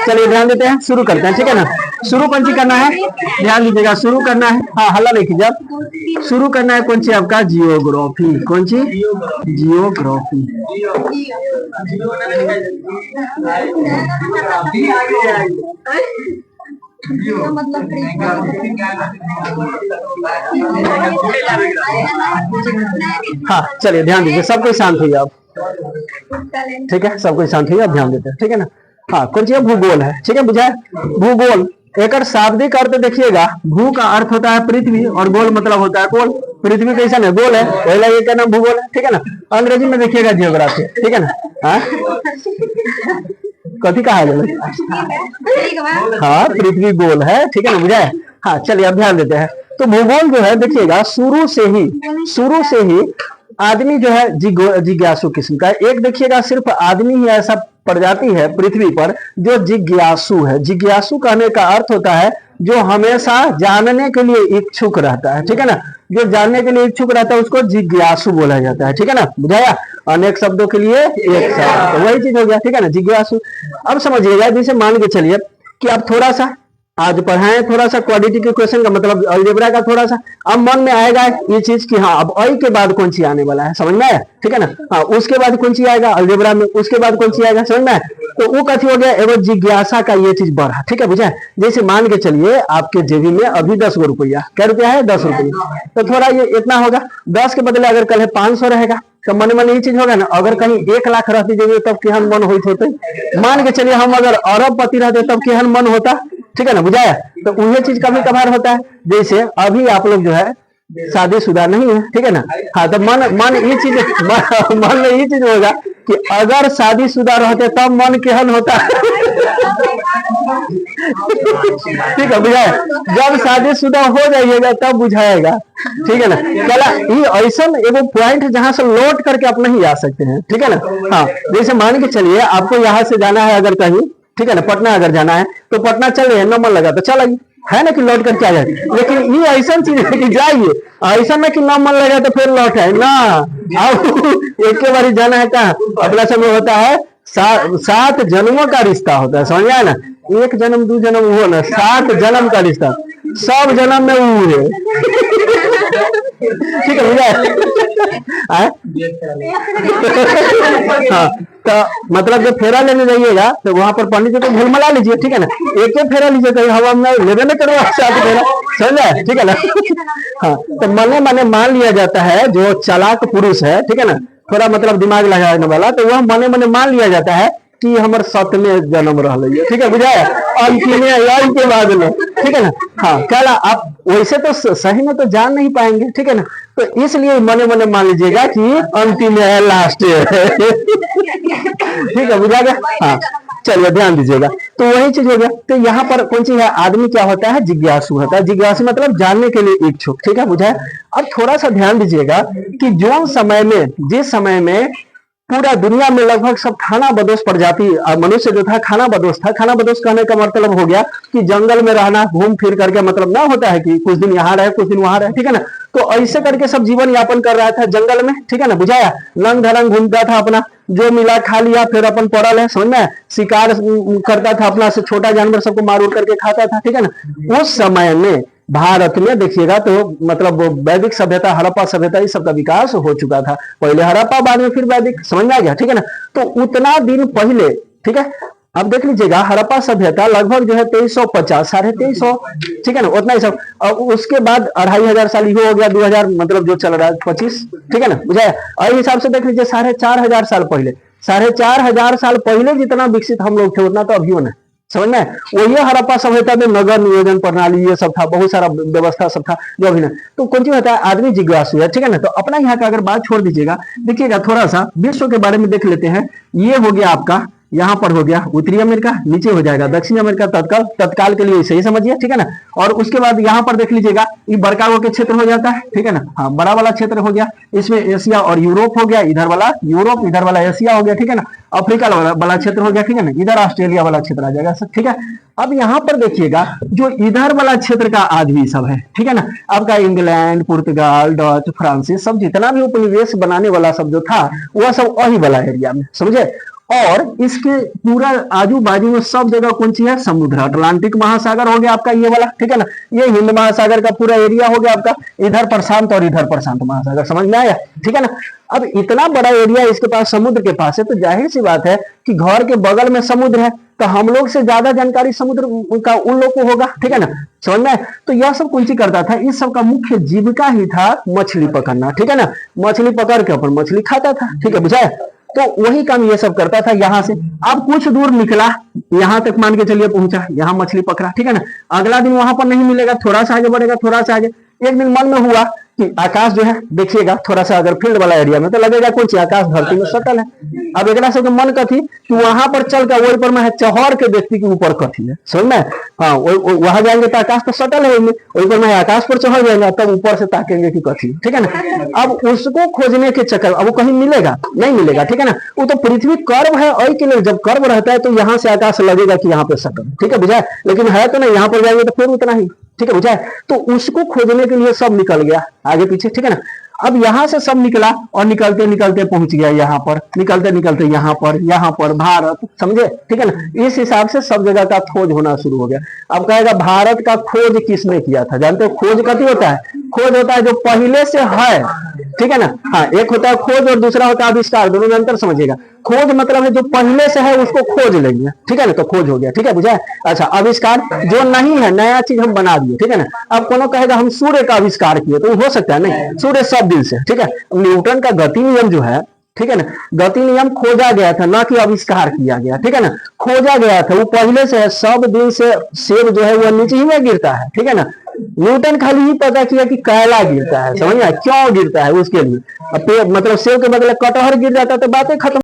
चलिए ध्यान देते हैं, शुरू करते हैं, ठीक है ना। शुरू कौन सी करना है, ध्यान दीजिएगा, शुरू करना है, हाँ हल्ला नहीं कीजिए, शुरू करना है कौन सी आपका, जियोग्राफी। कौन सी, जियोग्राफी। हाँ चलिए ध्यान दीजिए, सब कोई शांत हुई आप, ठीक है, सब कोई शांत हुई, आप ध्यान देते हैं, ठीक है ना। हाँ कौन सी भूगोल है, ठीक है, बुझाए भूगोल। एक शाब्दिक अर्थ देखिएगा, भू का अर्थ होता है पृथ्वी और गोल मतलब होता है गोल। पृथ्वी कैसा है, गोल है, पहला ये क्या नाम, भूगोल है, ठीक है ना। अंग्रेजी में देखिएगा जियोग्राफी, ठीक है ना। हाँ कथी कहा जाए, हाँ पृथ्वी गोल है, ठीक है ना, बुझाए। हाँ चलिए अब ध्यान देते हैं। तो भूगोल जो है देखिएगा, शुरू से ही आदमी जो है जिज्ञासु किस्म का। एक देखिएगा सिर्फ आदमी ही ऐसा प्रजाति है पृथ्वी पर जो जिज्ञासु है। जिज्ञासु कहने का अर्थ होता है जो हमेशा जानने के लिए इच्छुक रहता है, ठीक है ना। जो जानने के लिए इच्छुक रहता है उसको जिज्ञासु बोला जाता है, ठीक है ना, बुझाया। अनेक शब्दों के लिए एक शब्द, तो वही चीज हो गया, ठीक है ना, जिज्ञासु। अब समझिएगा, जैसे मान के चलिए कि आप थोड़ा सा आज पढ़ाएं, थोड़ा सा क्वाड्रेटिक इक्वेशन का मतलब अलजेब्रा का थोड़ा सा, अब मन में आएगा ये चीज कि हाँ अब आई के बाद कौन सी आने वाला है, समझ में आया, ठीक है ना। हाँ उसके बाद कौन सी आएगा अलजेब्रा में, उसके बाद कौन सी आएगा, समझ में आया। तो वो कथी हो गया, एवं जिज्ञासा का ये चीज बढ़ा, ठीक है, बुझा। जैसे मान के चलिए आपके जेबी में अभी 10 रुपया, क्या रुपया है, 10 रुपया, तो थोड़ा ये इतना होगा, 10 के बदले अगर कल 500 रहेगा तो मन मन ये चीज होगा ना। अगर कहीं 1 लाख रहती जेबी तब केहन मन होते, मान के चलिए हम अगर अरबपति रहते तब केहन मन होता, ठीक है ना, बुझाया। तो वही चीज कभी कभार होता है, जैसे अभी आप लोग जो है शादीशुदा नहीं है, ठीक है ना। हाँ तो मन ये चीज मन में ये चीज होगा कि अगर शादीशुदा रहते तब मन केहन होता ठीक है, बुझाया। जब शादीशुदा हो जाइएगा तब बुझाएगा, ठीक है ना। चला ये ऐसा एगो पॉइंट जहां से लौट करके आप नहीं आ सकते हैं, ठीक है ना। हाँ जैसे मान के चलिए आपको यहाँ से जाना है अगर कहीं, ठीक है ना, पटना अगर जाना है तो पटना चल रहे हैं, न मन लगा तो चल है ना कि लौट करके आ जाए। लेकिन ये ऐसा चीज है कि जाइए, ऐसा ना कि न मन लगा तो फिर लौट है ना, अब एक के बार जाना है कहाँ, अपना समय होता है 7 जन्मों का रिश्ता होता है, समझ आया ना। 1 जन्म 2 जन्म वो ना, 7 जन्म का रिश्ता, सब जन्म में वो है ठीक है, बुझा। हाँ तो मतलब जब फेरा लेने जाइएगा तो वहां पर पंडित जी को झलमला लीजिए, ठीक है ना। एक फेरा लीजिए, कहीं हवा में लेवे न करो फेरा, समझ, ठीक है ना। हाँ तो मने मने मान लिया जाता है जो चालाक पुरुष है, ठीक है ना, थोड़ा मतलब दिमाग लगाने वाला, तो वह मने मने मान लिया जाता है कि हमारे 7वें जन्म रह, ठीक है, बुझाया, अंतिम के बाद में, ठीक है ना। हाँ क्या आप वैसे तो सही में तो जान नहीं पाएंगे, ठीक है ना, तो इसलिए मने मने मान लीजिएगा कि अंतिम है, लास्ट है ठीक है, बुझा गया। हाँ चलिए ध्यान दीजिएगा, तो वही चीज हो गया। तो यहाँ पर कौन सी है, आदमी क्या होता है, जिज्ञासु होता है। जिज्ञासु मतलब जानने के लिए इच्छुक, ठीक है, बुझा। अब थोड़ा सा ध्यान दीजिएगा कि जो समय में, जिस समय में पूरा दुनिया में लगभग सब खाना बदोश प्रजाति मनुष्य जो था खाना बदोश था। खाना बदोश कहने का मतलब हो गया कि जंगल में रहना, घूम फिर करके, मतलब ना होता है कि कुछ दिन यहाँ रहे कुछ दिन वहां रहे, ठीक है ना। तो ऐसे करके सब जीवन यापन कर रहा था जंगल में, ठीक है ना, बुझाया। लंग धरंग घूमता था, अपना जो मिला खा लिया, फिर अपन पड़ल है, समझ में, शिकार करता था, अपना से छोटा जानवर सबको मार उड़ करके खाता था, ठीक है ना। उस समय में भारत में देखिएगा तो मतलब वैदिक सभ्यता, हड़प्पा सभ्यता, इस सब का विकास हो चुका था। पहले हड़प्पा, बाद में फिर वैदिक, समझ में आ गया, ठीक है ना। तो उतना दिन पहले, ठीक है, अब देख लीजिएगा हड़प्पा सभ्यता लगभग जो है 2350, 2350, ठीक है ना, उतना ही सब। और उसके बाद 2500 साल ही हो गया, 2000 मतलब जो चल रहा है 25, ठीक है ना, बुझाया। और हिसाब से देख लीजिए 4500 साल पहले, 4500 साल पहले जितना विकसित हम लोग थे उतना तो अभी होना, समझ में। वही हड़प्पा सभ्यता में नगर नियोजन प्रणाली ये सब था, बहुत सारा व्यवस्था सब था जो अभी ना। तो कौन सी होता है, आदमी जिज्ञासु है, ठीक है ना। तो अपना यहाँ का अगर बात छोड़ दीजिएगा, देखिएगा थोड़ा सा विश्व के बारे में देख लेते हैं। ये हो गया आपका, यहाँ पर हो गया उत्तरी अमेरिका, नीचे हो जाएगा दक्षिण अमेरिका, तत्काल के लिए सही समझिए, ठीक है ना। और उसके बाद यहाँ पर देख लीजिएगा ये बड़का के क्षेत्र हो जाता है, ठीक है ना। हाँ बड़ा वाला क्षेत्र हो गया, इसमें एशिया और यूरोप हो गया, इधर वाला यूरोप, इधर वाला एशिया हो गया, ठीक है ना। अफ्रीका वाला क्षेत्र हो गया, ठीक है ना, इधर ऑस्ट्रेलिया वाला क्षेत्र आ जाएगा, ठीक है। अब यहाँ पर देखिएगा जो इधर वाला क्षेत्र का आदमी सब है, ठीक है ना, आपका इंग्लैंड, पुर्तगाल, डच, फ्रांसीस, सब जितना भी उपनिवेश बनाने वाला सब जो था वह सब वही वाला एरिया में, समझे। और इसके पूरा आजू बाजू में सब जगह कौन सी है, समुद्र। अटलांटिक महासागर हो गया आपका ये वाला, ठीक है ना, ये हिंद महासागर का पूरा एरिया हो गया आपका, इधर प्रशांत और इधर प्रशांत महासागर, समझ में आया, ठीक है ना। अब इतना बड़ा एरिया इसके पास समुद्र के पास है, तो जाहिर सी बात है कि घर के बगल में समुद्र है, तो हम लोग से ज्यादा जानकारी समुद्र का उन लोग को होगा, ठीक है ना, समझ में। तो यह सब कौन सी करता था, इस सब का मुख्य जीविका ही था मछली पकड़ना, ठीक है ना, मछली पकड़ के अपन मछली खाता था, ठीक है, बुझाए। तो वही काम ये सब करता था। यहाँ से अब कुछ दूर निकला, यहाँ तक मान के चलिए पहुंचा, यहाँ मछली पकड़ा, ठीक है ना। अगला दिन वहां पर नहीं मिलेगा, थोड़ा सा आगे बढ़ेगा, थोड़ा सा आगे, एक दिन मन में हुआ कि आकाश जो है देखिएगा थोड़ा सा अगर फील्ड वाला एरिया में तो लगेगा कौन सी आकाश धरती में सटल है। अब एक सबके मन कथी कि वहां पर चल कर वही पर मैं चौहर के देखती कि ऊपर कथी है, समझ में। हाँ, वहां जाएंगे तो आकाश तो सटल है, वही पर मैं आकाश पर चढ़ जाएंगे, तब ऊपर से ताकेंगे कि कथी, ठीक है ना। अब उसको खोजने के चक्कर, अब वो कहीं मिलेगा नहीं मिलेगा, ठीक है ना। वो तो पृथ्वी कर्व है, और के लिए जब कर्व रहता है तो यहाँ से आकाश लगेगा कि यहाँ पे सटल, ठीक है, बुझाए। लेकिन है तो नहीं, यहाँ पर जाएंगे तो फिर उतना ही, ठीक है, बुझाए। तो उसको खोजने के लिए सब निकल गया आगे पीछे, ठीक है ना। अब यहां से सब निकला और निकलते निकलते पहुंच गया यहाँ पर, निकलते निकलते यहाँ पर भारत, समझे, ठीक है ना। इस हिसाब से सब जगह का खोज होना शुरू हो गया। अब कहेगा भारत का खोज किसने किया था, जानते हो खोज कथी होता है, खोज होता है जो पहले से है, ठीक है ना। हाँ, एक होता है खोज और दूसरा होता है आविष्कार, दोनों में अंतर समझिएगा। खोज मतलब है जो पहले से है उसको खोज लेंगे, ठीक है ना, तो खोज हो गया, ठीक है, बुझा। अच्छा, आविष्कार जो नहीं है, नया चीज हम बना दिए, ठीक है ना। अब कोनो कहेगा हम सूर्य का आविष्कार किए, तो हो सकता है नहीं, सूर्य सब दिन से, ठीक है। न्यूटन का गति नियम जो है, ठीक है ना, गति नियम खोजा गया था, ना कि आविष्कार किया गया, ठीक है ना, खोजा गया था, वो पहले से है, सब दिन से सेब जो है वो नीचे ही में गिरता है, ठीक है ना। न्यूटन खाली ही पता किया कि कैला गिरता है, समझ में, क्यों गिरता है उसके लिए। मतलब सेब के बदले कटहर गिर जाता तो बातें खत्म।